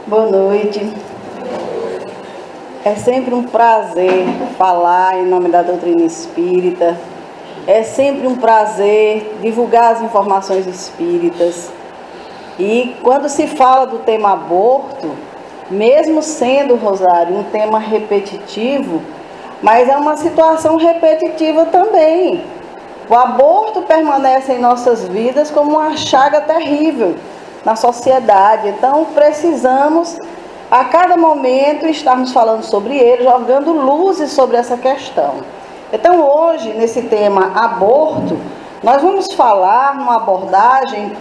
Boa noite. É sempre um prazer falar em nome da doutrina espírita. É sempre um prazer divulgar as informações espíritas. E quando se fala do tema aborto, mesmo sendo, Rosário, um tema repetitivo, mas é uma situação repetitiva também. O aborto permanece em nossas vidas como uma chaga terrível na sociedade. Então precisamos a cada momento estarmos falando sobre ele, jogando luzes sobre essa questão. Então hoje, nesse tema aborto, nós vamos falar numa abordagem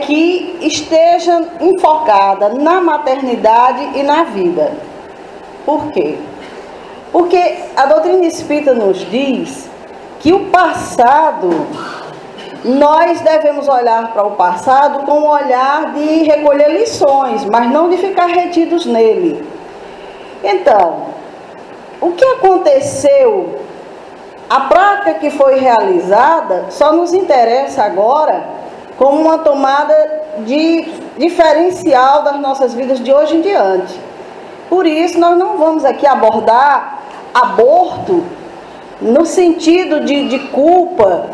que esteja enfocada na maternidade e na vida. Por quê? Porque a doutrina espírita nos diz que o passado, nós devemos olhar para o passado com um olhar de recolher lições, mas não de ficar retidos nele. Então, o que aconteceu, a prática que foi realizada, só nos interessa agora como uma tomada de diferencial das nossas vidas de hoje em diante. Por isso, nós não vamos aqui abordar aborto no sentido de culpa,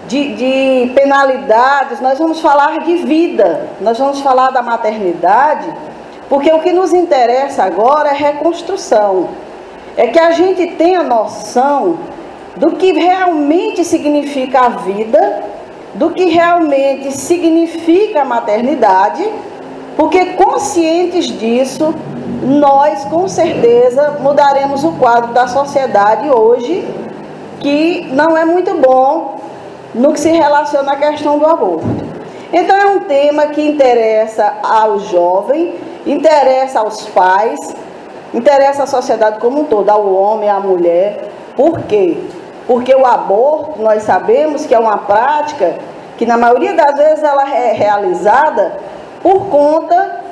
de penalidades. Nós vamos falar de vida, nós vamos falar da maternidade, porque o que nos interessa agora é reconstrução. É que a gente tenha noção do que realmente significa a vida, do que realmente significa a maternidade, porque conscientes disso, nós com certeza mudaremos o quadro da sociedade hoje, que não é muito bom no que se relaciona à questão do aborto. Então é um tema que interessa ao jovem, interessa aos pais, interessa à sociedade como um todo, ao homem, à mulher. Por quê? Porque o aborto, nós sabemos que é uma prática que na maioria das vezes ela é realizada por conta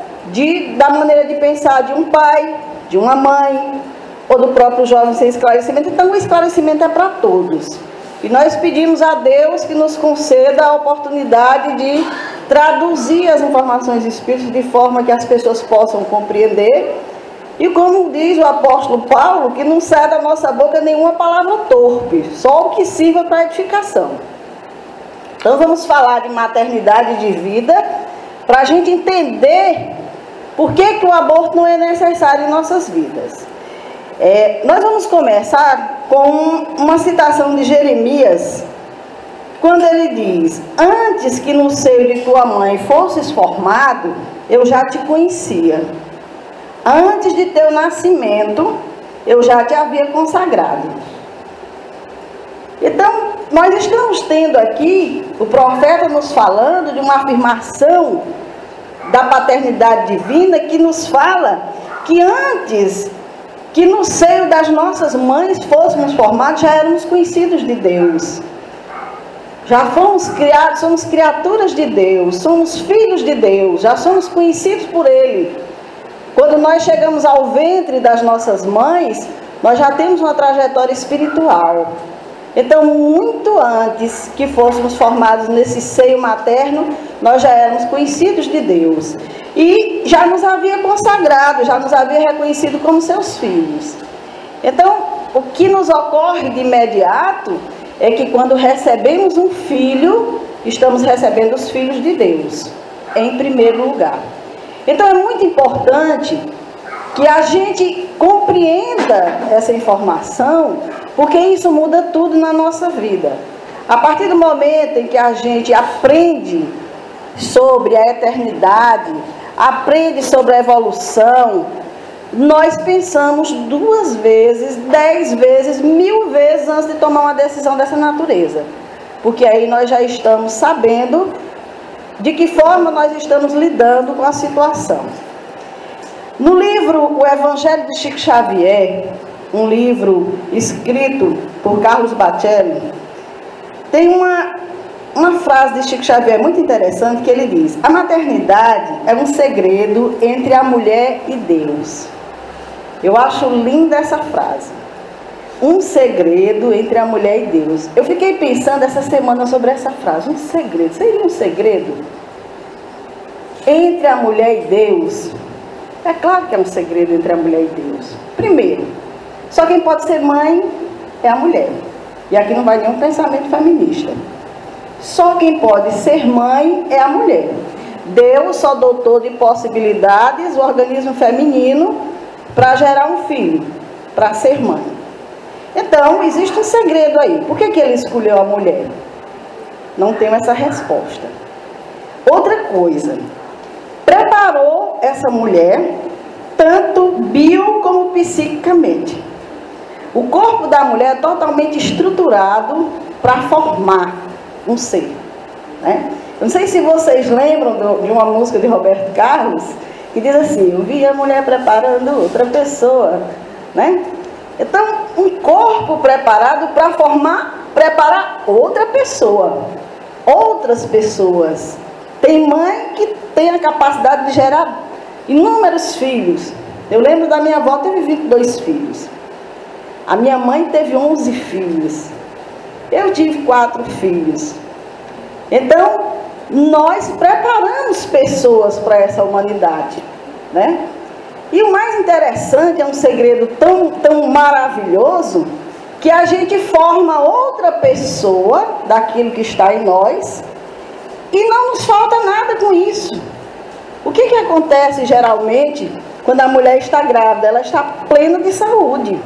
da maneira de pensar de um pai, de uma mãe, ou do próprio jovem sem esclarecimento. Então o esclarecimento é para todos. E nós pedimos a Deus que nos conceda a oportunidade de traduzir as informações espíritas de forma que as pessoas possam compreender. E como diz o apóstolo Paulo, que não sai da nossa boca nenhuma palavra torpe, só o que sirva para edificação. Então vamos falar de maternidade e de vida, para a gente entender por que o aborto não é necessário em nossas vidas. Nós vamos começar com uma citação de Jeremias, quando ele diz: antes que no seio de tua mãe fosses formado, eu já te conhecia. Antes de teu nascimento, eu já te havia consagrado. Então, nós estamos tendo aqui o profeta nos falando de uma afirmação da paternidade divina que nos fala que antes que no seio das nossas mães fôssemos formados, já éramos conhecidos de Deus. Já fomos criados, somos criaturas de Deus, somos filhos de Deus, já somos conhecidos por Ele. Quando nós chegamos ao ventre das nossas mães, nós já temos uma trajetória espiritual. Então, muito antes que fôssemos formados nesse seio materno, nós já éramos conhecidos de Deus. E já nos havia consagrado, já nos havia reconhecido como seus filhos. Então, o que nos ocorre de imediato é que quando recebemos um filho, estamos recebendo os filhos de Deus, em primeiro lugar. Então é muito importante que a gente compreenda essa informação, porque isso muda tudo na nossa vida. A partir do momento em que a gente aprende sobre a eternidade, aprende sobre a evolução, nós pensamos 2 vezes, 10 vezes, 1000 vezes antes de tomar uma decisão dessa natureza. Porque aí nós já estamos sabendo de que forma nós estamos lidando com a situação. No livro O Evangelho de Chico Xavier, um livro escrito por Carlos Bacelli, tem uma frase de Chico Xavier muito interessante que ele diz: a maternidade é um segredo entre a mulher e Deus. Eu acho linda essa frase. Um segredo entre a mulher e Deus. Eu fiquei pensando essa semana sobre essa frase. Um segredo. Seria um segredo entre a mulher e Deus? É claro que é um segredo entre a mulher e Deus. Primeiro, só quem pode ser mãe é a mulher. E aqui não vai nenhum pensamento feminista. Só quem pode ser mãe é a mulher. Deus só dotou de possibilidades o organismo feminino para gerar um filho, para ser mãe. Então, existe um segredo aí. Por que ele escolheu a mulher? Não tenho essa resposta. Outra coisa, preparou essa mulher tanto bio como psiquicamente. O corpo da mulher é totalmente estruturado para formar um ser, né? Eu não sei se vocês lembram de uma música de Roberto Carlos, que diz assim: eu vi a mulher preparando outra pessoa, né? Então, um corpo preparado para preparar outra pessoa, outras pessoas. Tem mãe que tem a capacidade de gerar inúmeros filhos. Eu lembro da minha avó, teve 22 filhos. A minha mãe teve 11 filhos. Eu tive 4 filhos. Então, nós preparamos pessoas para essa humanidade, né? E o mais interessante, é um segredo tão maravilhoso, que a gente forma outra pessoa daquilo que está em nós e não nos falta nada com isso. O que acontece geralmente quando a mulher está grávida? Ela está plena de saúde,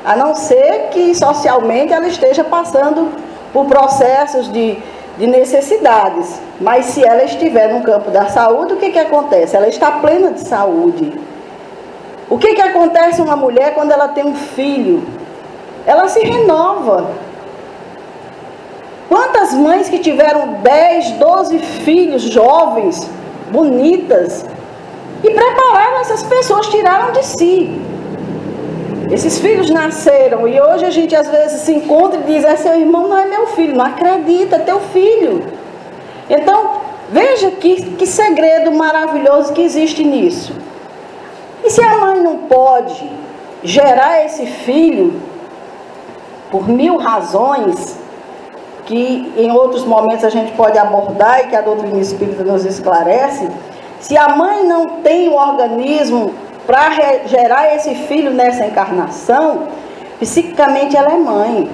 a não ser que socialmente ela esteja passando por processos de necessidades. Mas se ela estiver no campo da saúde, o que acontece? Ela está plena de saúde. O que acontece uma mulher quando ela tem um filho? Ela se renova. Quantas mães que tiveram 10, 12 filhos jovens, bonitas, e prepararam essas pessoas, tiraram de si. Esses filhos nasceram e hoje a gente às vezes se encontra e diz: é seu irmão, não é meu filho. Não acredita, é teu filho. Então, veja que segredo maravilhoso que existe nisso. E se a mãe não pode gerar esse filho, por 1000 razões, que em outros momentos a gente pode abordar e que a doutrina espírita nos esclarece, se a mãe não tem o organismo para gerar esse filho nessa encarnação, psiquicamente ela é mãe.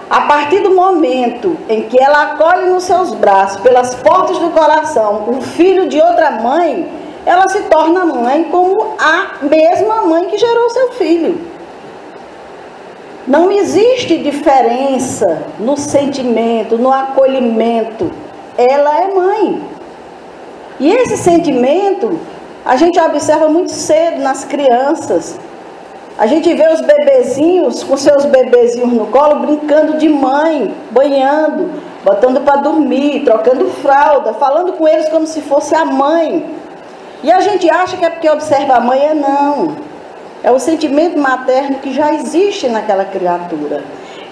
A partir do momento em que ela acolhe nos seus braços, pelas portas do coração, um filho de outra mãe, ela se torna mãe como a mesma mãe que gerou seu filho. Não existe diferença no sentimento, no acolhimento. Ela é mãe. E esse sentimento a gente observa muito cedo nas crianças. A gente vê os bebezinhos com seus bebezinhos no colo brincando de mãe, banhando, botando para dormir, trocando fralda, falando com eles como se fosse a mãe. E a gente acha que é porque observa a mãe, não. É o sentimento materno que já existe naquela criatura.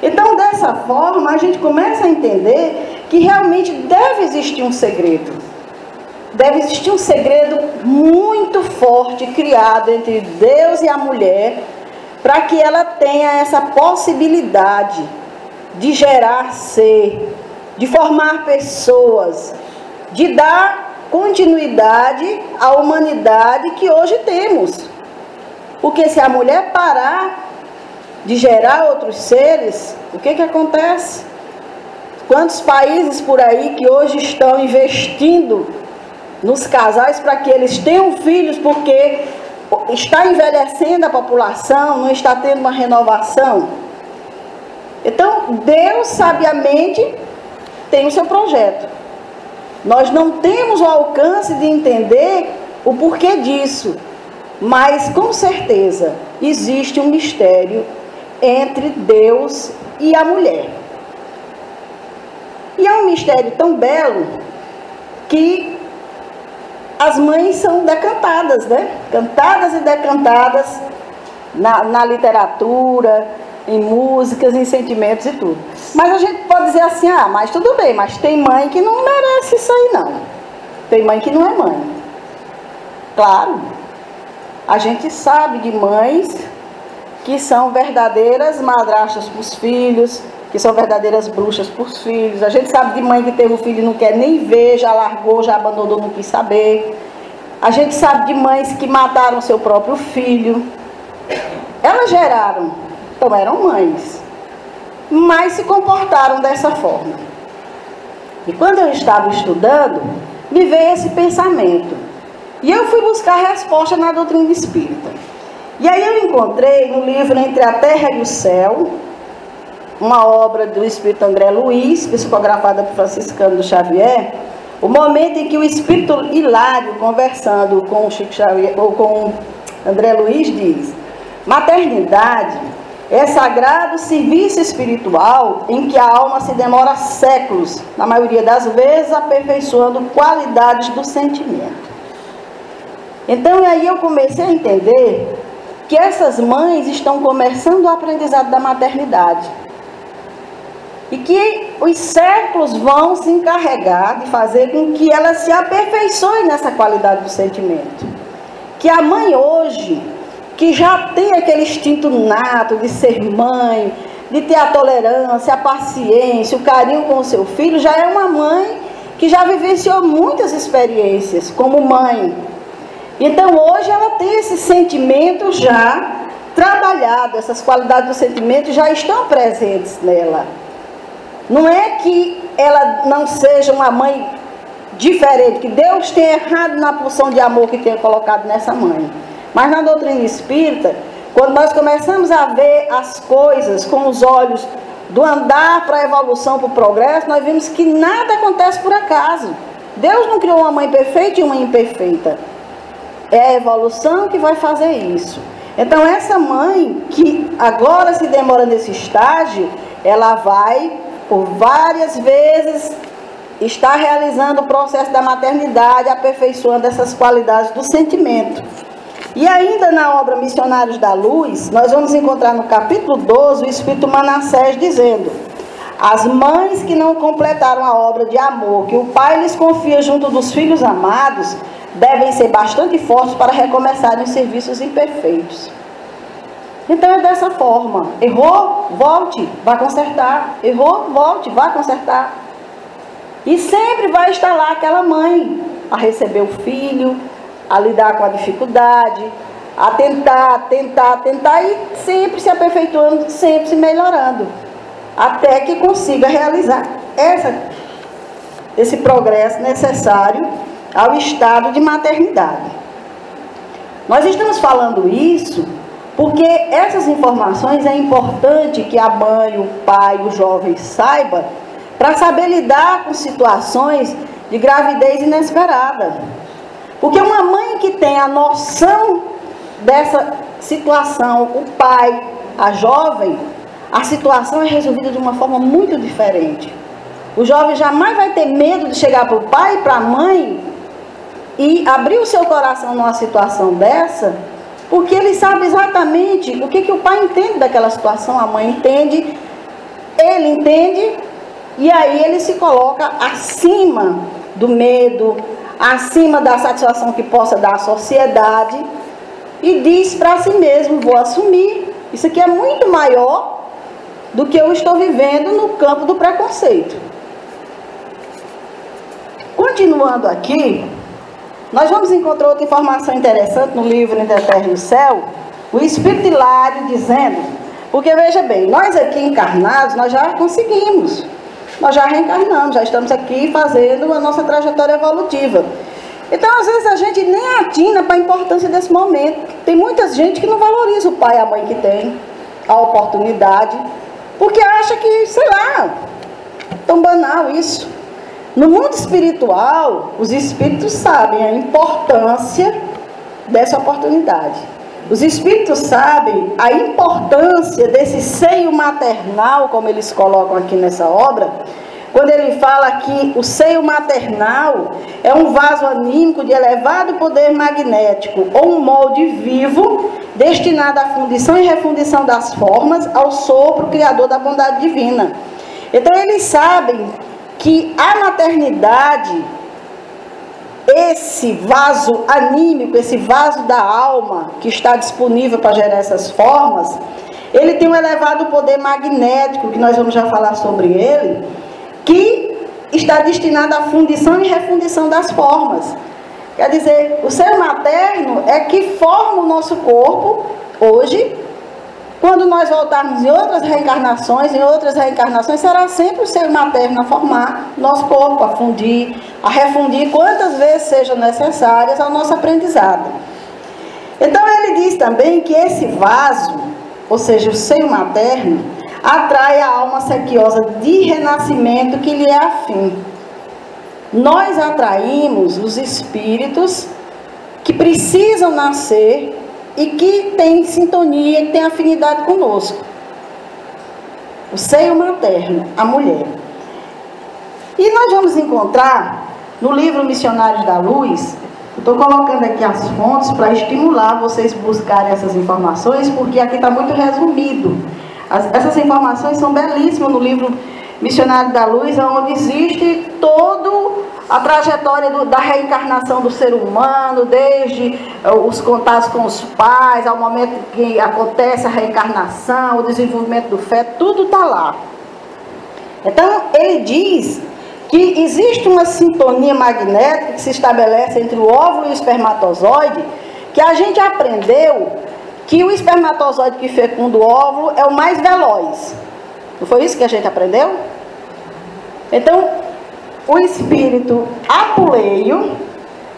Então, dessa forma, a gente começa a entender que realmente deve existir um segredo. Deve existir um segredo muito forte criado entre Deus e a mulher, para que ela tenha essa possibilidade de gerar ser, de formar pessoas, de dar continuidade à humanidade que hoje temos. Porque se a mulher parar de gerar outros seres, o que acontece? Quantos países por aí que hoje estão investindo nos casais para que eles tenham filhos, porque está envelhecendo a população, não está tendo uma renovação? Então, Deus sabiamente tem o seu projeto. Nós não temos o alcance de entender o porquê disso, mas com certeza existe um mistério entre Deus e a mulher. E é um mistério tão belo que as mães são decantadas, né? Cantadas e decantadas na literatura, em músicas, em sentimentos e tudo. Mas a gente pode dizer assim: ah, mas tudo bem, mas tem mãe que não merece isso aí não. Tem mãe que não é mãe. Claro, a gente sabe de mães que são verdadeiras madrastas para os filhos, que são verdadeiras bruxas para os filhos. A gente sabe de mãe que teve um filho e não quer nem ver, já largou, já abandonou, não quis saber. A gente sabe de mães que mataram seu próprio filho. Elas geraram, então eram mães, mas se comportaram dessa forma. E quando eu estava estudando, me veio esse pensamento. E eu fui buscar resposta na doutrina espírita. E aí eu encontrei no livro Entre a Terra e o Céu, uma obra do espírito André Luiz, psicografada por Franciscano do Xavier, o momento em que o espírito Hilário, conversando com o Chico Xavier, ou com André Luiz, diz: maternidade é sagrado serviço espiritual em que a alma se demora séculos, na maioria das vezes, aperfeiçoando qualidades do sentimento. Então, aí eu comecei a entender que essas mães estão começando o aprendizado da maternidade. E que os séculos vão se encarregar de fazer com que elas se aperfeiçoem nessa qualidade do sentimento. Que a mãe hoje, que já tem aquele instinto nato de ser mãe, de ter a tolerância, a paciência, o carinho com o seu filho, já é uma mãe que já vivenciou muitas experiências como mãe. Então hoje ela tem esse sentimento já trabalhado, essas qualidades do sentimento já estão presentes nela. Não é que ela não seja uma mãe diferente, que Deus tenha errado na porção de amor que tenha colocado nessa mãe. Mas na doutrina espírita, quando nós começamos a ver as coisas com os olhos do andar para a evolução, para o progresso, nós vimos que nada acontece por acaso. Deus não criou uma mãe perfeita e uma imperfeita. É a evolução que vai fazer isso. Então essa mãe que agora se demora nesse estágio, ela vai por várias vezes estar realizando o processo da maternidade, aperfeiçoando essas qualidades do sentimento. E ainda na obra Missionários da Luz, nós vamos encontrar no capítulo 12 o Espírito Manassés dizendo: as mães que não completaram a obra de amor que o Pai lhes confia junto dos filhos amados, devem ser bastante fortes para recomeçarem os serviços imperfeitos. Então é dessa forma: errou, volte, vá consertar. Errou, volte, vá consertar. E sempre vai estar lá aquela mãe a receber o filho, a lidar com a dificuldade, a tentar e sempre se aperfeiçoando, sempre se melhorando, até que consiga realizar esse progresso necessário ao estado de maternidade. Nós estamos falando isso porque essas informações é importante que a mãe, o pai, o jovem saiba para saber lidar com situações de gravidez inesperada. Porque uma mãe que tem a noção dessa situação, o pai, a jovem, a situação é resolvida de uma forma muito diferente. O jovem jamais vai ter medo de chegar para o pai e para a mãe e abrir o seu coração numa situação dessa, porque ele sabe exatamente o que o pai entende daquela situação, a mãe entende, ele entende, e aí ele se coloca acima do medo, acima da satisfação que possa dar à sociedade, e diz para si mesmo: vou assumir, isso aqui é muito maior do que eu estou vivendo no campo do preconceito. Continuando aqui, nós vamos encontrar outra informação interessante no livro Entre a Terra e o Céu, o Espírito Hilário dizendo, porque veja bem, nós aqui encarnados, nós já conseguimos, nós já reencarnamos, já estamos aqui fazendo a nossa trajetória evolutiva. Então, às vezes, a gente nem atina para a importância desse momento. Tem muita gente que não valoriza o pai e a mãe que tem, a oportunidade, porque acha que, sei lá, tão banal isso. No mundo espiritual, os espíritos sabem a importância dessa oportunidade. Os espíritos sabem a importância desse seio maternal, como eles colocam aqui nessa obra, quando ele fala que o seio maternal é um vaso anímico de elevado poder magnético, ou um molde vivo, destinado à fundição e refundição das formas, ao sopro criador da bondade divina. Então eles sabem que a maternidade, esse vaso anímico, esse vaso da alma que está disponível para gerar essas formas, ele tem um elevado poder magnético, que nós vamos já falar sobre ele, que está destinado à fundição e refundição das formas. Quer dizer, o seio materno é que forma o nosso corpo hoje. Quando nós voltarmos em outras reencarnações, será sempre o seio materno a formar nosso corpo, a fundir, a refundir quantas vezes sejam necessárias ao nosso aprendizado. Então ele diz também que esse vaso, ou seja, o seio materno, atrai a alma sequiosa de renascimento que lhe é afim. Nós atraímos os espíritos que precisam nascer e que têm sintonia, que têm afinidade conosco. O seio materno, a mulher. E nós vamos encontrar no livro Missionários da Luz, estou colocando aqui as fontes para estimular vocês buscarem essas informações, porque aqui está muito resumido. Essas informações são belíssimas no livro Missionário da Luz, onde existe toda a trajetória da reencarnação do ser humano, desde os contatos com os pais, ao momento que acontece a reencarnação, o desenvolvimento do feto, tudo está lá. Então, ele diz que existe uma sintonia magnética que se estabelece entre o óvulo e o espermatozoide, que a gente aprendeu que o espermatozoide que fecunda o óvulo é o mais veloz. Não foi isso que a gente aprendeu? Então, o espírito Apuleio,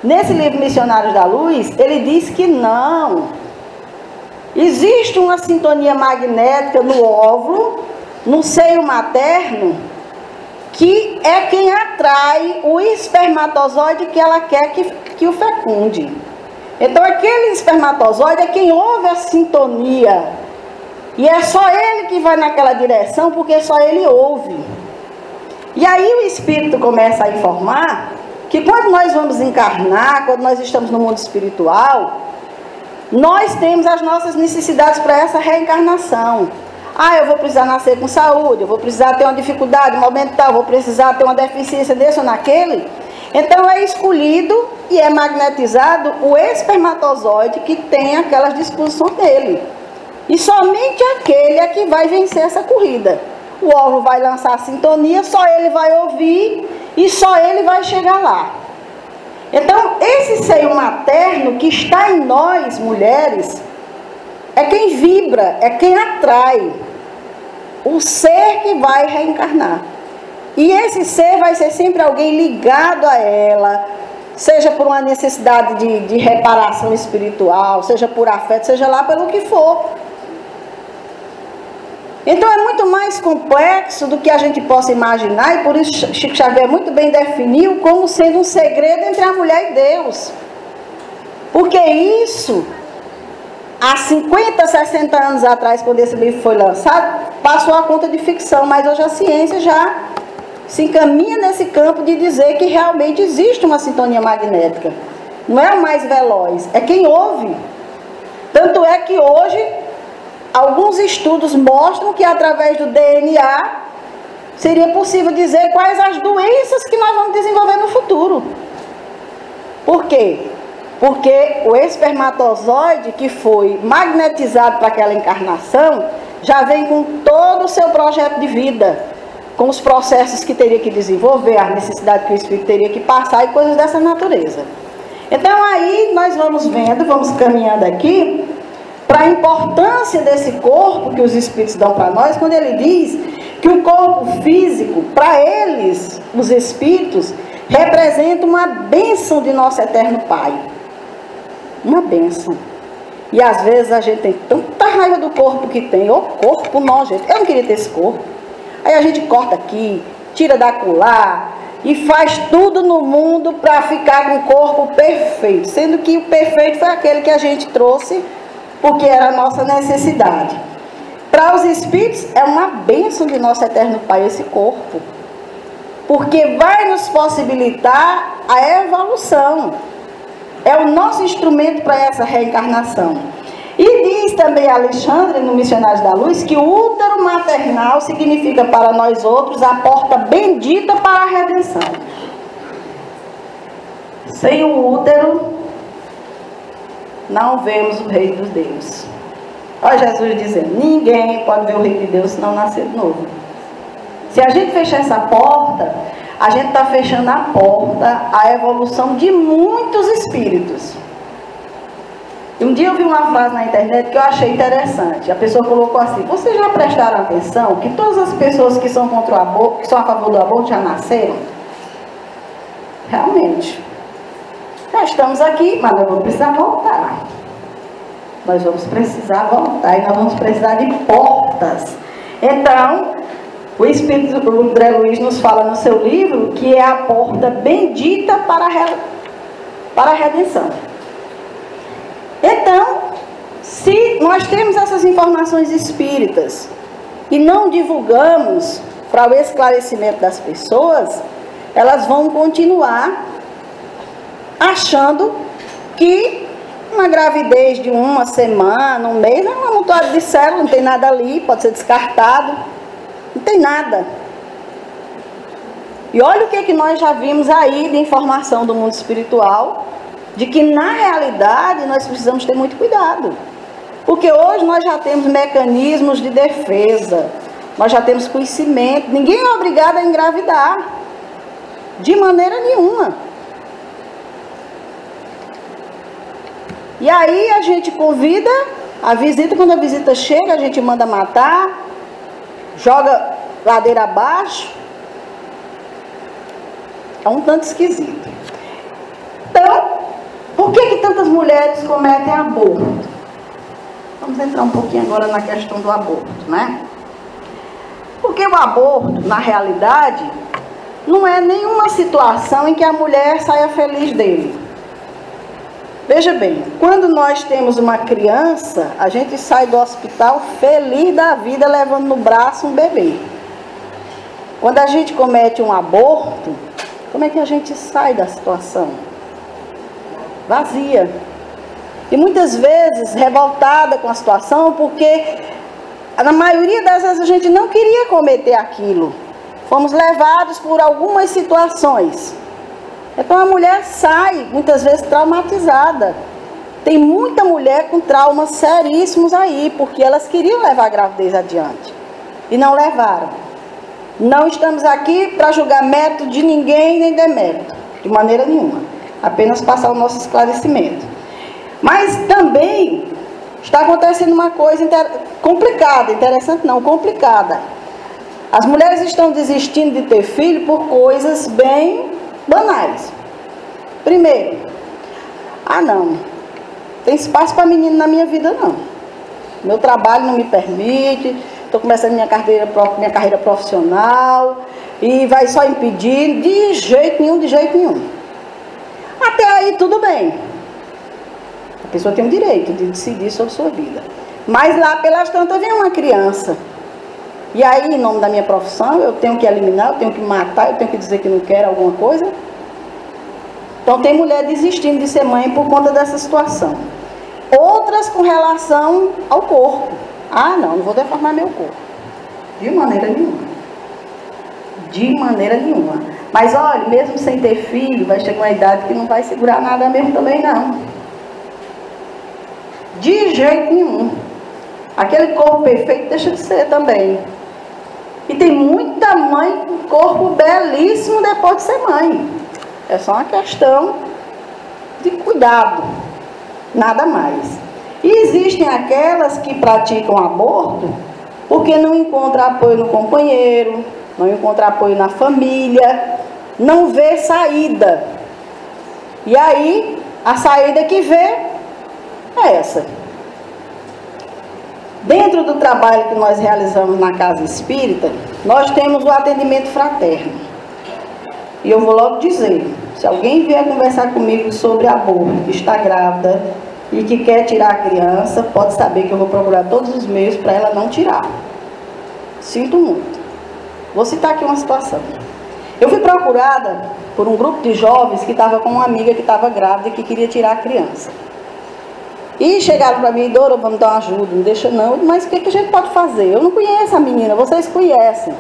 nesse livro Missionários da Luz, ele diz que não. Existe uma sintonia magnética no óvulo, no seio materno, que é quem atrai o espermatozoide que ela quer que o fecunde. Então, aquele espermatozoide é quem ouve a sintonia. E é só ele que vai naquela direção, porque só ele ouve. E aí o espírito começa a informar que quando nós vamos encarnar, quando nós estamos no mundo espiritual, nós temos as nossas necessidades para essa reencarnação. Ah, eu vou precisar nascer com saúde, eu vou precisar ter uma dificuldade momental, vou precisar ter uma deficiência desse ou naquele. Então é escolhido e é magnetizado o espermatozoide que tem aquelas disposições dele. E somente aquele é que vai vencer essa corrida. O óvulo vai lançar a sintonia, só ele vai ouvir e só ele vai chegar lá. Então, esse seio materno que está em nós, mulheres, é quem vibra, é quem atrai o ser que vai reencarnar. E esse ser vai ser sempre alguém ligado a ela, seja por uma necessidade de reparação espiritual, seja por afeto, seja lá pelo que for. Então é muito mais complexo do que a gente possa imaginar, e por isso Chico Xavier muito bem definiu como sendo um segredo entre a mulher e Deus. Porque isso, há 50, 60 anos atrás, quando esse livro foi lançado, passou a conta de ficção, mas hoje a ciência já se encaminha nesse campo de dizer que realmente existe uma sintonia magnética. Não é o mais veloz, é quem ouve. Tanto é que hoje alguns estudos mostram que através do DNA seria possível dizer quais as doenças que nós vamos desenvolver no futuro. Por quê? Porque o espermatozoide que foi magnetizado para aquela encarnação já vem com todo o seu projeto de vida, com os processos que teria que desenvolver, a necessidade que o espírito teria que passar e coisas dessa natureza. Então aí nós vamos vendo, vamos caminhando aqui para a importância desse corpo que os espíritos dão para nós, quando ele diz que o corpo físico, para eles, os espíritos, representa uma bênção de nosso eterno Pai. Uma bênção. E às vezes a gente tem tanta raiva do corpo que tem, ô corpo nojento, eu não queria ter esse corpo. Aí a gente corta aqui, tira da acolá e faz tudo no mundo para ficar com o corpo perfeito, sendo que o perfeito foi aquele que a gente trouxe porque era a nossa necessidade. Para os espíritos é uma bênção de nosso eterno Pai esse corpo, porque vai nos possibilitar a evolução. É o nosso instrumento para essa reencarnação. E diz também Alexandre, no Missionários da Luz, que o útero maternal significa para nós outros a porta bendita para a redenção. Sem o útero, não vemos o Reino dos Deus. Olha Jesus dizendo, ninguém pode ver o Reino de Deus se não nascer de novo. Se a gente fechar essa porta, a gente está fechando a porta à evolução de muitos espíritos. E um dia eu vi uma frase na internet que eu achei interessante. A pessoa colocou assim: vocês já prestaram atenção que todas as pessoas que são contra o aborto, que são a favor do aborto, já nasceram? Realmente. Já estamos aqui, mas nós vamos precisar voltar. Nós vamos precisar voltar e nós vamos precisar de portas. Então, o Espírito do André Luiz nos fala no seu livro que é a porta bendita para a redenção. Então, se nós temos essas informações espíritas e não divulgamos para o esclarecimento das pessoas, elas vão continuar achando que uma gravidez de uma semana, um mês, é um amontoado de células, não tem nada ali, pode ser descartado, não tem nada. E olha o que nós já vimos aí de informação do mundo espiritual, de que na realidade nós precisamos ter muito cuidado. Porque hoje nós já temos mecanismos de defesa, nós já temos conhecimento, ninguém é obrigado a engravidar, de maneira nenhuma. E aí a gente convida a visita, quando a visita chega a gente manda matar, joga ladeira abaixo. É um tanto esquisito. Então, por que tantas mulheres cometem aborto? Vamos entrar um pouquinho agora na questão do aborto, né? Porque o aborto, na realidade, não é nenhuma situação em que a mulher saia feliz dele. Veja bem, quando nós temos uma criança, a gente sai do hospital feliz da vida, levando no braço um bebê. Quando a gente comete um aborto, como é que a gente sai da situação? Vazia. E muitas vezes revoltada com a situação, porque na maioria das vezes a gente não queria cometer aquilo. Fomos levados por algumas situações. Então a mulher sai muitas vezes traumatizada. Tem muita mulher com traumas seríssimos aí, porque elas queriam levar a gravidez adiante e não levaram. Não estamos aqui para julgar mérito de ninguém nem demérito, de maneira nenhuma. Apenas passar o nosso esclarecimento. Mas também está acontecendo uma coisa complicada, interessante não, complicada. As mulheres estão desistindo de ter filho por coisas bem banais. Primeiro, não tem espaço para menino na minha vida não. Meu trabalho não me permite, estou começando minha carreira profissional e vai só impedir, de jeito nenhum, de jeito nenhum. Até aí tudo bem. A pessoa tem o direito de decidir sobre sua vida. Mas lá pelas tantas vem uma criança. E aí, em nome da minha profissão, eu tenho que eliminar, eu tenho que matar, eu tenho que dizer que não quero alguma coisa. Então tem mulher desistindo de ser mãe por conta dessa situação. Outras com relação ao corpo. Não vou deformar meu corpo. De maneira nenhuma. De maneira nenhuma. Mas olha, mesmo sem ter filho, vai chegar uma idade que não vai segurar nada mesmo também não. De jeito nenhum. Aquele corpo perfeito deixa de ser também. E tem muita mãe com corpo belíssimo depois de ser mãe. É só uma questão de cuidado. Nada mais. E existem aquelas que praticam aborto porque não encontram apoio no companheiro, não encontram apoio na família, não vê saída. E aí, a saída que vê é essa. Dentro do trabalho que nós realizamos na Casa Espírita, nós temos o atendimento fraterno. E eu vou logo dizer, se alguém vier conversar comigo sobre aborto, que está grávida e que quer tirar a criança, pode saber que eu vou procurar todos os meios para ela não tirar. Sinto muito. Vou citar aqui uma situação. Eu fui procurada por um grupo de jovens que estava com uma amiga que estava grávida e que queria tirar a criança. E chegaram para mim: Dora, vamos dar uma ajuda, não deixa não. Mas o que a gente pode fazer? Eu não conheço a menina, vocês conhecem.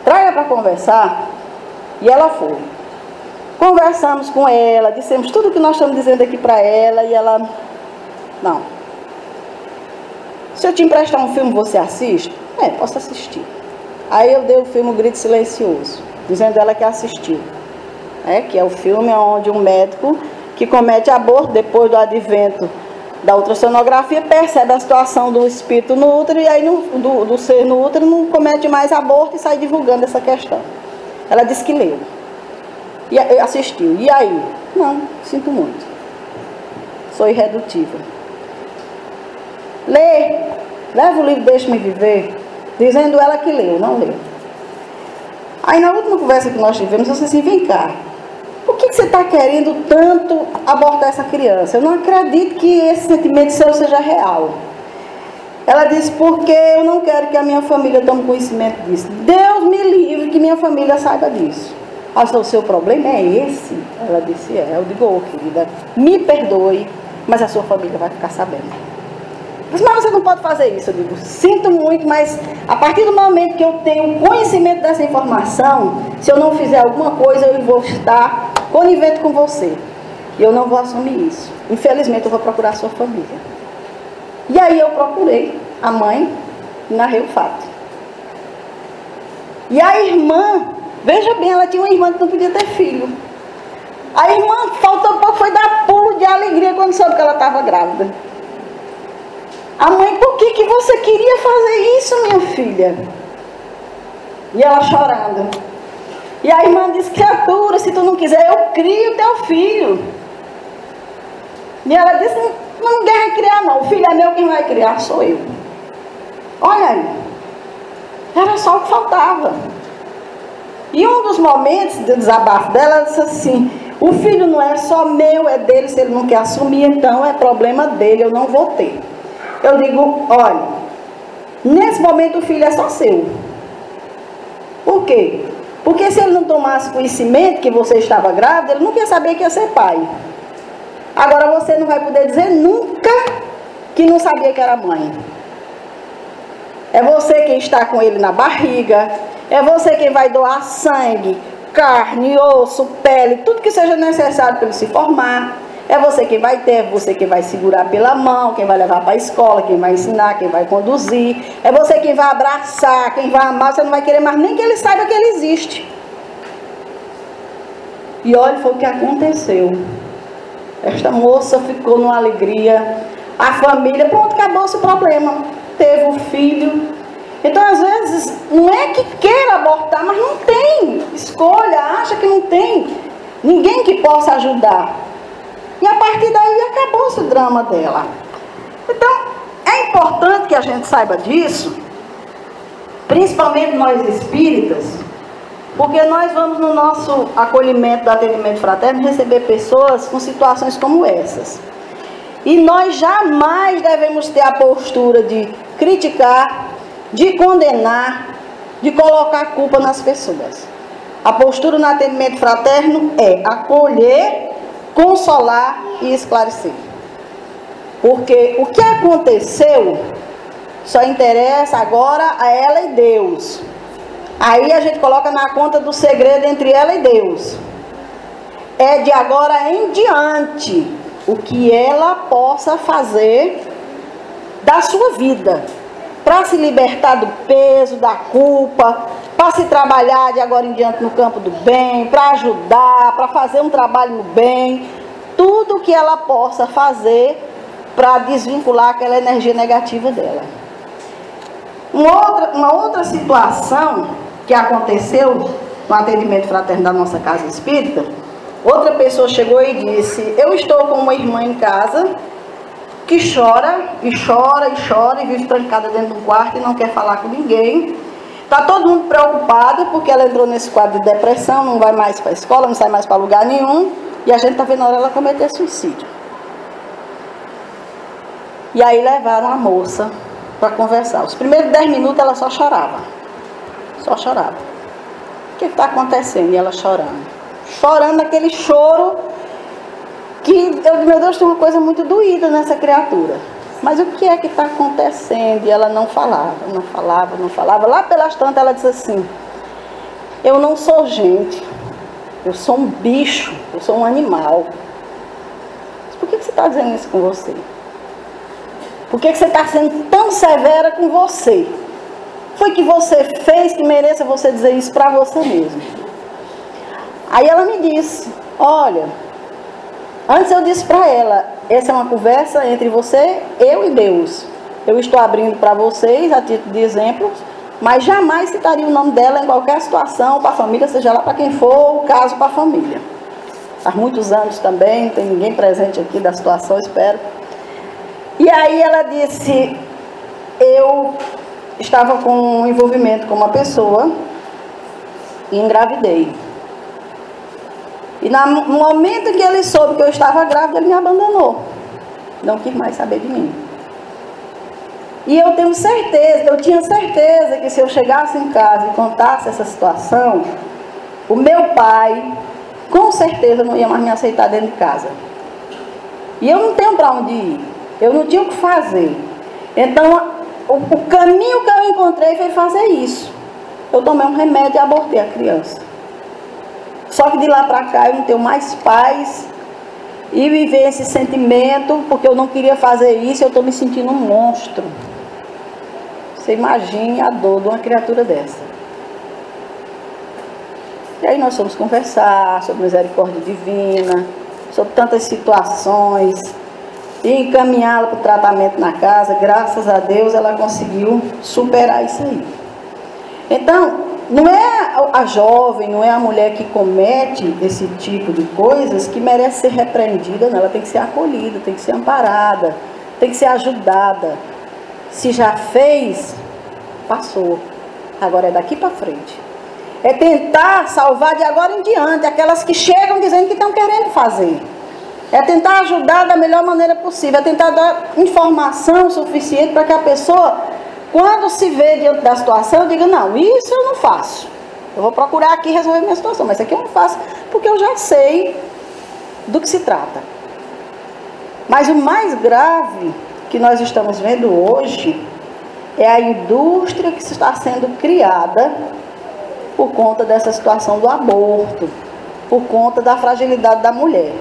Traga para conversar. E ela foi. Conversamos com ela, dissemos tudo o que nós estamos dizendo aqui para ela. E ela: não. Se eu te emprestar um filme, você assiste? Posso assistir. Aí eu dei o filme O Grito Silencioso. dizendo ela que assistiu. Que é o filme onde um médico que comete aborto depois do advento da ultrassonografia percebe a situação do espírito no útero e aí do ser no útero não comete mais aborto e sai divulgando essa questão. Ela disse que leu e assistiu. E aí? Não, sinto muito. Sou irredutível. Leva o livro Deixe-me Viver, dizendo ela que leu, não leu. Aí na última conversa que nós tivemos, eu disse assim, vem cá, por que você está querendo tanto abortar essa criança? Eu não acredito que esse sentimento seu seja real. Ela disse, porque eu não quero que a minha família tome conhecimento disso. Deus me livre que minha família saiba disso. O seu problema é esse? Ela disse, Eu digo, querida, me perdoe, mas a sua família vai ficar sabendo. Mas você não pode fazer isso. Eu digo, sinto muito, mas a partir do momento que eu tenho conhecimento dessa informação, se eu não fizer alguma coisa, eu vou estar conivente com você. E eu não vou assumir isso. Infelizmente, eu vou procurar a sua família. E aí eu procurei a mãe e narrei o fato. E a irmã, veja bem, ela tinha uma irmã que não podia ter filho. A irmã, faltou pouco, foi dar pulo de alegria quando soube que ela estava grávida. A mãe, por que você queria fazer isso, minha filha? E ela chorando. E a irmã disse, criatura, se tu não quiser, eu crio teu filho. E ela disse, ninguém vai criar não, o filho é meu, quem vai criar sou eu. Olha aí, era só o que faltava. E um dos momentos do desabafo dela, ela disse assim, o filho não é só meu, é dele, se ele não quer assumir, então é problema dele, eu não vou ter. Eu digo, olha, nesse momento o filho é só seu. Por quê? Porque se ele não tomasse conhecimento que você estava grávida, ele não quer saber que ia ser pai. Agora você não vai poder dizer nunca que não sabia que era mãe. É você quem está com ele na barriga, é você quem vai doar sangue, carne, osso, pele, tudo que seja necessário para ele se formar. É você quem vai ter, é você quem vai segurar pela mão, quem vai levar para a escola, quem vai ensinar, quem vai conduzir. É você quem vai abraçar, quem vai amar, você não vai querer mais nem que ele saiba que ele existe. E olha, foi o que aconteceu. Esta moça ficou numa alegria, a família, pronto, acabou-se o problema. Teve o filho. Então, às vezes, não é que queira abortar, mas não tem escolha, acha que não tem ninguém que possa ajudar. E a partir daí acabou-se o drama dela. Então, é importante que a gente saiba disso, principalmente nós espíritas, porque nós vamos no nosso acolhimento do atendimento fraterno receber pessoas com situações como essas. E nós jamais devemos ter a postura de criticar, de condenar, de colocar a culpa nas pessoas. A postura no atendimento fraterno é acolher, consolar e esclarecer. Porque o que aconteceu só interessa agora a ela e Deus. Aí a gente coloca na conta do segredo entre ela e Deus. É de agora em diante o que ela possa fazer da sua vida, para se libertar do peso, da culpa, para se trabalhar de agora em diante no campo do bem, para ajudar, para fazer um trabalho no bem, tudo que ela possa fazer para desvincular aquela energia negativa dela. Uma outra situação que aconteceu no atendimento fraterno da nossa casa espírita, outra pessoa chegou e disse, eu estou com uma irmã em casa que chora, e chora, e chora, e vive trancada dentro de um quarto e não quer falar com ninguém. Está todo mundo preocupado porque ela entrou nesse quadro de depressão, não vai mais para a escola, não sai mais para lugar nenhum, e a gente está vendo a hora ela cometer suicídio. E aí levaram a moça para conversar. Os primeiros 10 minutos ela só chorava. Só chorava. O que está acontecendo? E ela chorando. Chorando aquele choro que, meu Deus, tem uma coisa muito doída nessa criatura. Mas o que é que está acontecendo? E ela não falava, não falava, não falava. Lá pelas tantas ela disse assim, eu não sou gente, eu sou um bicho, eu sou um animal. Por que você está dizendo isso com você? Por que você está sendo tão severa com você? Foi que você fez que mereça você dizer isso para você mesmo. Aí ela me disse, olha, antes eu disse para ela, essa é uma conversa entre você, eu e Deus. Eu estou abrindo para vocês, a título de exemplo, mas jamais citaria o nome dela em qualquer situação, para a família, seja lá para quem for, o caso para a família. Há muitos anos também, não tem ninguém presente aqui da situação, espero. E aí ela disse, eu estava com um envolvimento com uma pessoa e engravidei. E no momento em que ele soube que eu estava grávida, ele me abandonou. Não quis mais saber de mim. E eu tenho certeza, eu tinha certeza que se eu chegasse em casa e contasse essa situação, o meu pai, com certeza, não ia mais me aceitar dentro de casa. E eu não tenho para onde ir. Eu não tinha o que fazer. Então, o caminho que eu encontrei foi fazer isso. Eu tomei um remédio e abortei a criança. Só que de lá para cá eu não tenho mais paz e viver esse sentimento, porque eu não queria fazer isso, eu estou me sentindo um monstro. Você imagine a dor de uma criatura dessa. E aí nós fomos conversar sobre misericórdia divina, sobre tantas situações, e encaminhá-la para o tratamento na casa. Graças a Deus ela conseguiu superar isso aí. Então, não é a jovem, não é a mulher que comete esse tipo de coisas que merece ser repreendida, não. Ela tem que ser acolhida, tem que ser amparada, tem que ser ajudada. Se já fez, passou. Agora é daqui para frente. É tentar salvar de agora em diante aquelas que chegam dizendo que estão querendo fazer. É tentar ajudar da melhor maneira possível. É tentar dar informação suficiente para que a pessoa, quando se vê diante da situação, diga, não, isso eu não faço. Eu vou procurar aqui resolver minha situação, mas isso aqui eu não faço porque eu já sei do que se trata. Mas o mais grave que nós estamos vendo hoje é a indústria que está sendo criada por conta dessa situação do aborto, por conta da fragilidade da mulher.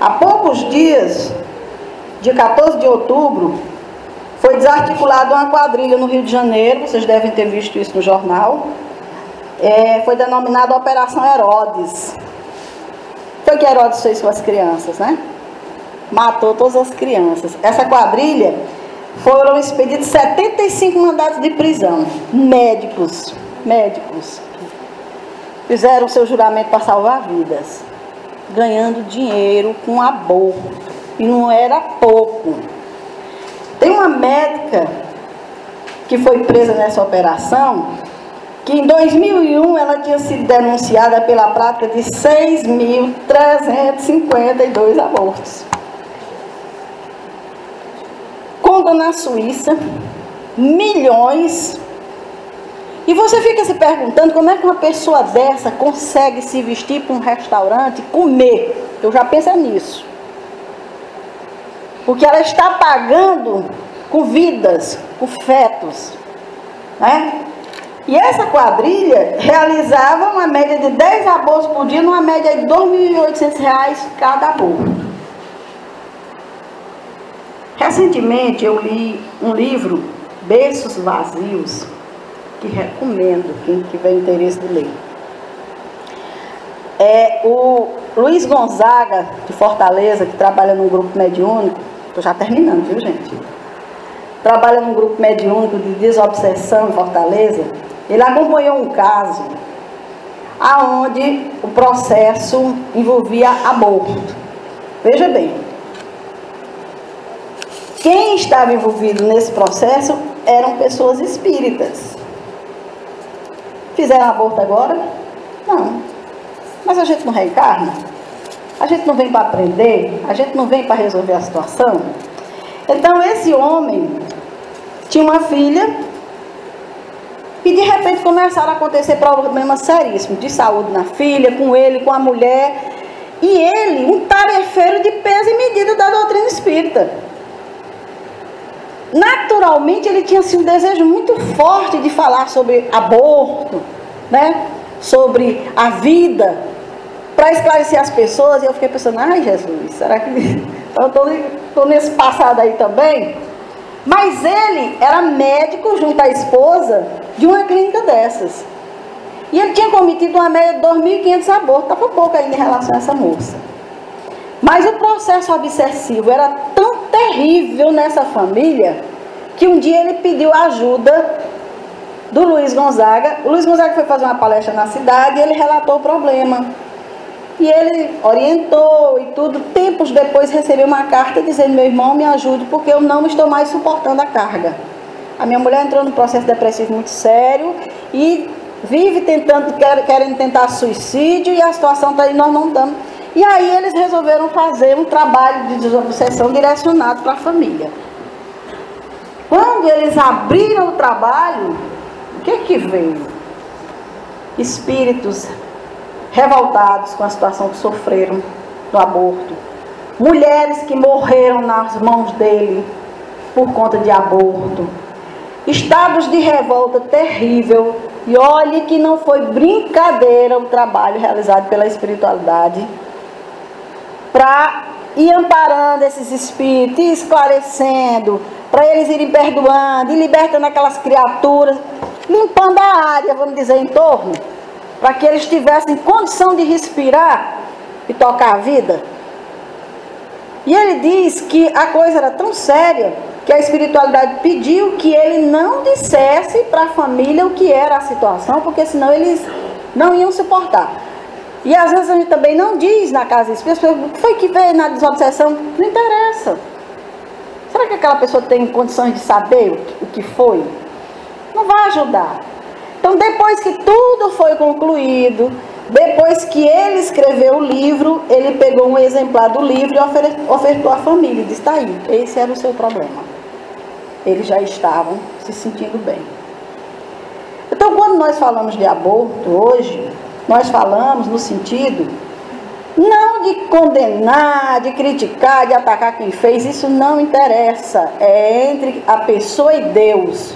Há poucos dias, dia 14 de outubro, foi desarticulada uma quadrilha no Rio de Janeiro, vocês devem ter visto isso no jornal, foi denominada Operação Herodes. Foi o que Herodes fez com as crianças, né? Matou todas as crianças. Essa quadrilha foram expedidos 75 mandados de prisão. Médicos fizeram seu juramento para salvar vidas, ganhando dinheiro com aborto. E não era pouco. Tem uma médica que foi presa nessa operação, que em 2001 ela tinha sido denunciada pela prática de 6.352 abortos. Conta na Suíça, milhões. E você fica se perguntando como é que uma pessoa dessa consegue se vestir para um restaurante e comer. Eu já penso nisso. Porque ela está pagando com vidas, com fetos, né? E essa quadrilha realizava uma média de 10 abortos por dia, numa média de R$ 2.800 cada aborto. Recentemente eu li um livro, Berços Vazios, que recomendo, quem tiver interesse de ler. O Luiz Gonzaga, de Fortaleza, que trabalha num grupo mediúnico, estou já terminando, viu gente? Trabalha num grupo mediúnico de desobsessão em Fortaleza. Ele acompanhou um caso onde o processo envolvia aborto. Veja bem, quem estava envolvido nesse processo eram pessoas espíritas. Fizeram aborto agora? Não. Mas a gente não reencarna? A gente não vem para aprender? A gente não vem para resolver a situação? Então esse homem tinha uma filha e de repente começaram a acontecer problemas seríssimos de saúde na filha, com ele, com a mulher. E ele, um tarefeiro de peso e medida da doutrina espírita. Naturalmente ele tinha assim, um desejo muito forte de falar sobre aborto, né? Sobre a vida, para esclarecer as pessoas. E eu fiquei pensando, ai Jesus, será que eu estou nesse passado aí também? Mas ele era médico junto à esposa de uma clínica dessas. E ele tinha cometido uma média de 2.500 abortos, estava pouco ainda em relação a essa moça. Mas o processo obsessivo era tão terrível nessa família, que um dia ele pediu ajuda do Luiz Gonzaga. O Luiz Gonzaga foi fazer uma palestra na cidade e ele relatou o problema. E ele orientou e tudo. Tempos depois recebeu uma carta dizendo: meu irmão, me ajude, porque eu não estou mais suportando a carga. A minha mulher entrou num processo depressivo muito sério e vive querendo tentar suicídio, e a situação está aí, nós não estamos. E aí eles resolveram fazer um trabalho de desobsessão direcionado para a família. Quando eles abriram o trabalho, o que veio? Espíritos revoltados com a situação que sofreram do aborto. Mulheres que morreram nas mãos dele por conta de aborto. Estados de revolta terrível. E olhe que não foi brincadeira o trabalho realizado pela espiritualidade para ir amparando esses espíritos, e esclarecendo, para eles irem perdoando e libertando aquelas criaturas, limpando a área, vamos dizer, em torno, para que eles tivessem condição de respirar e tocar a vida. E ele diz que a coisa era tão séria que a espiritualidade pediu que ele não dissesse para a família o que era a situação, porque senão eles não iam suportar. E às vezes a gente também não diz na casa espírita: o que foi que veio na desobsessão? Não interessa. Será que aquela pessoa tem condições de saber o que foi? Não vai ajudar. Então, depois que tudo foi concluído, depois que ele escreveu o livro, ele pegou um exemplar do livro e ofertou à família. E disse: está aí, esse era o seu problema. Eles já estavam se sentindo bem. Então, quando nós falamos de aborto hoje, nós falamos no sentido não de condenar, de criticar, de atacar quem fez. Isso não interessa. É entre a pessoa e Deus.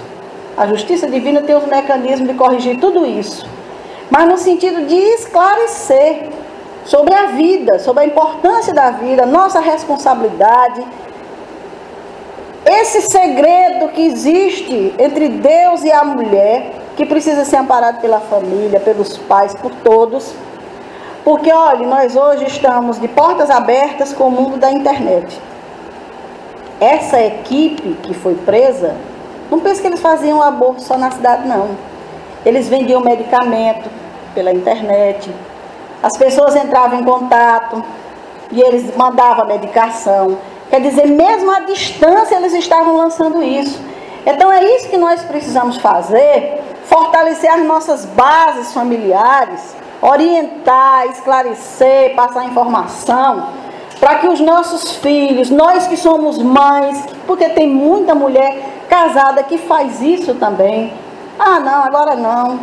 A justiça divina tem os mecanismos de corrigir tudo isso. Mas no sentido de esclarecer sobre a vida, sobre a importância da vida, nossa responsabilidade. Esse segredo que existe entre Deus e a mulher, que precisa ser amparado pela família, pelos pais, por todos. Porque, olha, nós hoje estamos de portas abertas com o mundo da internet. Essa equipe que foi presa, não pense que eles faziam aborto só na cidade, não. Eles vendiam medicamento pela internet. As pessoas entravam em contato e eles mandavam a medicação. Quer dizer, mesmo à distância eles estavam lançando isso. Então é isso que nós precisamos fazer: fortalecer as nossas bases familiares, orientar, esclarecer, passar informação, para que os nossos filhos, nós que somos mães, porque tem muita mulher casada que faz isso também. Ah, não, agora não.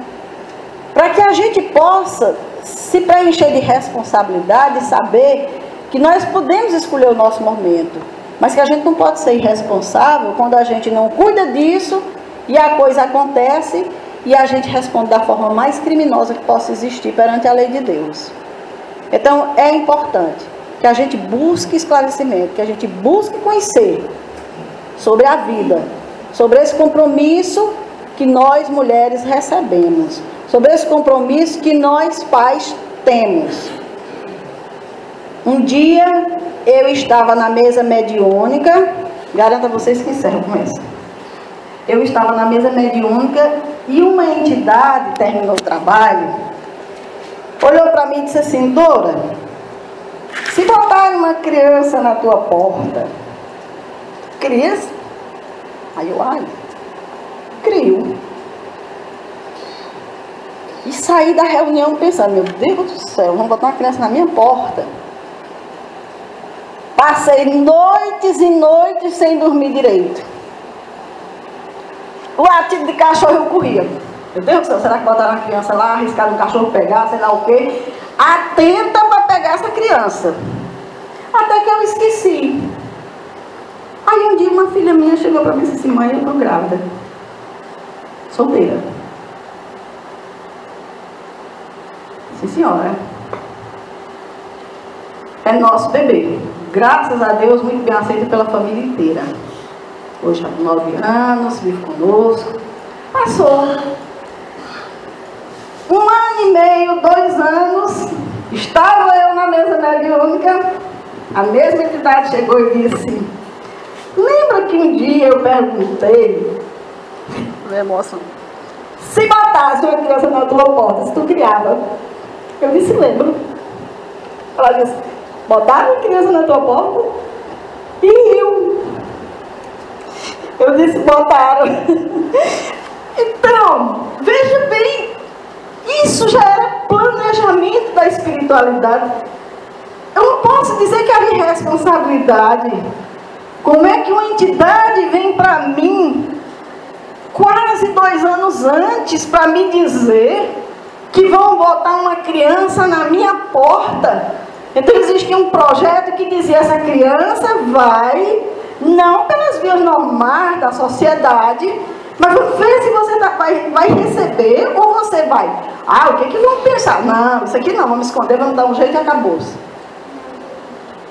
Para que a gente possa se preencher de responsabilidade e saber que nós podemos escolher o nosso momento, mas que a gente não pode ser irresponsável quando a gente não cuida disso e a coisa acontece e a gente responde da forma mais criminosa que possa existir perante a lei de Deus. Então é importante que a gente busque esclarecimento, que a gente busque conhecer sobre a vida, sobre esse compromisso que nós mulheres recebemos, sobre esse compromisso que nós pais temos. Um dia eu estava na mesa mediúnica, garanto a vocês que encerro com essa. Eu estava na mesa mediúnica e uma entidade terminou o trabalho, olhou para mim e disse assim: Dora, se botarem uma criança na tua porta, criança? Aí eu, crio. E saí da reunião pensando: meu Deus do céu, vão botar uma criança na minha porta. Passei noites e noites sem dormir direito. Latido de cachorro eu corria. Meu Deus do céu, será que botaram uma criança lá, arriscaram um cachorro pegar, sei lá o quê? Atenta para pegar essa criança. Até que eu esqueci. Aí um dia uma filha minha chegou para mim e disse assim: mãe, eu estou grávida. Solteira. Sim, senhora. É nosso bebê. Graças a Deus, muito bem aceito pela família inteira. Hoje está com 9 anos, vive conosco. Passou. 1 ano e meio, 2 anos, estava eu na mesa mediúnica, a mesma entidade chegou e disse: lembra que um dia eu perguntei, se botasse uma criança na tua porta, se tu criava? Eu disse: lembro. Ela disse: botaram uma criança na tua porta? E riu. Eu disse: botaram. Então, veja bem, isso já era planejamento da espiritualidade. Eu não posso dizer que era irresponsabilidade. Como é que uma entidade vem para mim quase 2 anos antes para me dizer que vão botar uma criança na minha porta? Então existia um projeto que dizia: essa criança vai, não pelas vias normais da sociedade, mas vamos ver se você vai receber ou você vai. Ah, o que vão pensar? Não, isso aqui não, vamos esconder, vamos dar um jeito e acabou-se.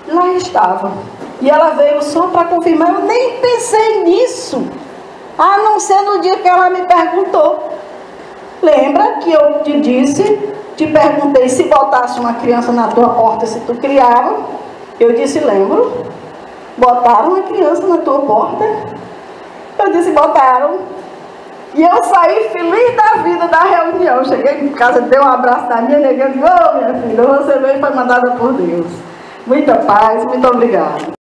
Lá estava. E ela veio só para confirmar. Eu nem pensei nisso, a não ser no dia que ela me perguntou. Lembra que eu te disse, te perguntei se botasse uma criança na tua porta, se tu criava? Eu disse: lembro. Botaram uma criança na tua porta? Eu disse: botaram. E eu saí feliz da vida da reunião. Cheguei em casa, dei um abraço na minha nega e disse: ô minha filha, você veio e foi mandada por Deus. Muita paz, muito obrigada.